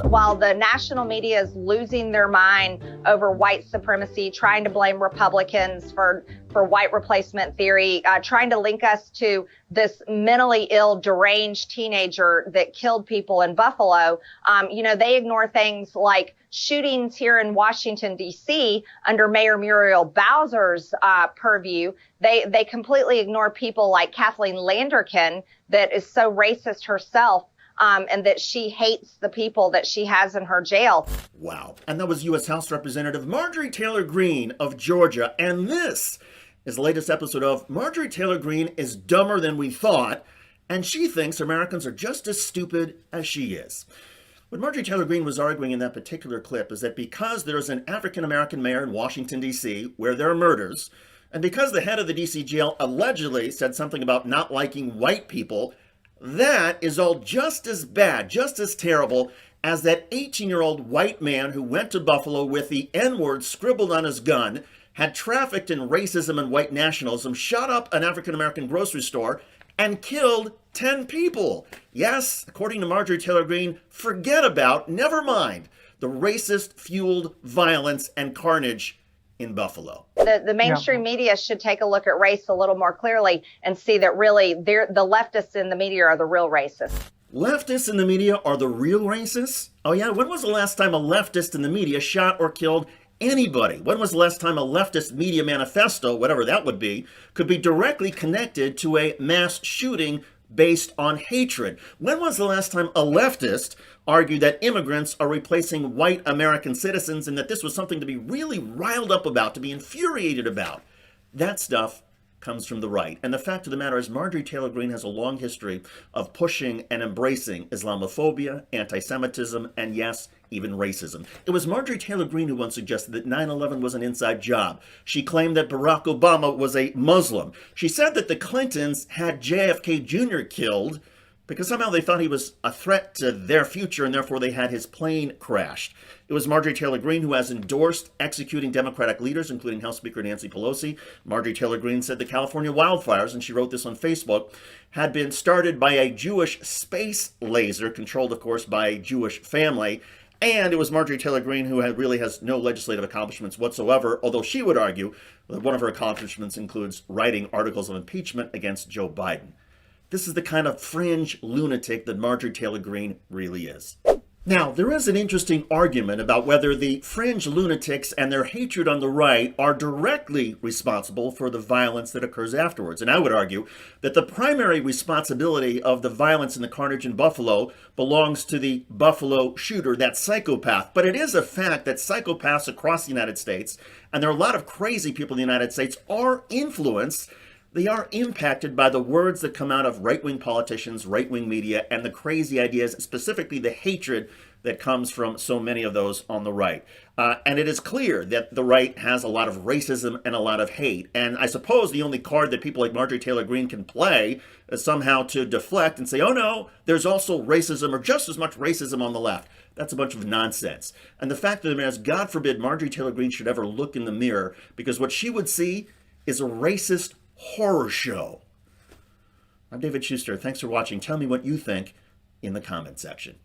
While the national media is losing their mind over white supremacy, trying to blame Republicans for white replacement theory, trying to link us to this mentally ill, deranged teenager that killed people in Buffalo, they ignore things like shootings here in Washington, D.C. under Mayor Muriel Bowser's purview. They completely ignore people like Kathleen Landerkin, that is so racist herself. And that she hates the people that she has in her jail. Wow. And that was U.S. House Representative Marjorie Taylor Greene of Georgia. And this is the latest episode of Marjorie Taylor Greene is dumber than we thought, and she thinks Americans are just as stupid as she is. What Marjorie Taylor Greene was arguing in that particular clip is that because there's an African-American mayor in Washington, D.C., where there are murders, and because the head of the D.C. jail allegedly said something about not liking white people, that is all just as bad, just as terrible as that 18-year-old white man who went to Buffalo with the N-word scribbled on his gun, had trafficked in racism and white nationalism, shot up an African-American grocery store, and killed 10 people. Yes, according to Marjorie Taylor Greene, forget about, never mind, the racist-fueled violence and carnage in Buffalo. The mainstream media should take a look at race a little more clearly and see that really the leftists in the media are the real racists. Leftists in the media are the real racists? Oh yeah, when was the last time a leftist in the media shot or killed anybody? When was the last time a leftist media manifesto, whatever that would be, could be directly connected to a mass shooting based on hatred? When was the last time a leftist argued that immigrants are replacing white American citizens and that this was something to be really riled up about, to be infuriated about? That stuff comes from the right. And the fact of the matter is Marjorie Taylor Greene has a long history of pushing and embracing Islamophobia, anti-Semitism, and yes, even racism. It was Marjorie Taylor Greene who once suggested that 9/11 was an inside job. She claimed that Barack Obama was a Muslim. She said that the Clintons had JFK Jr. killed because somehow they thought he was a threat to their future and therefore they had his plane crashed. It was Marjorie Taylor Greene who has endorsed executing Democratic leaders, including House Speaker Nancy Pelosi. Marjorie Taylor Greene said the California wildfires, and she wrote this on Facebook, had been started by a Jewish space laser, controlled, of course, by a Jewish family. And it was Marjorie Taylor Greene who really has no legislative accomplishments whatsoever, although she would argue that one of her accomplishments includes writing articles of impeachment against Joe Biden. This is the kind of fringe lunatic that Marjorie Taylor Greene really is. Now, there is an interesting argument about whether the fringe lunatics and their hatred on the right are directly responsible for the violence that occurs afterwards. And I would argue that the primary responsibility of the violence and the carnage in Buffalo belongs to the Buffalo shooter, that psychopath. But it is a fact that psychopaths across the United States, and there are a lot of crazy people in the United States, are influenced. They are impacted by the words that come out of right-wing politicians, right-wing media, and the crazy ideas, specifically the hatred that comes from so many of those on the right. And it is clear that the right has a lot of racism and a lot of hate. And I suppose the only card that people like Marjorie Taylor Greene can play is somehow to deflect and say, oh no, there's also racism or just as much racism on the left. That's a bunch of nonsense. And the fact of the matter is, God forbid Marjorie Taylor Greene should ever look in the mirror, because what she would see is a racist horror show. I'm David Schuster. Thanks for watching. Tell me what you think in the comment section.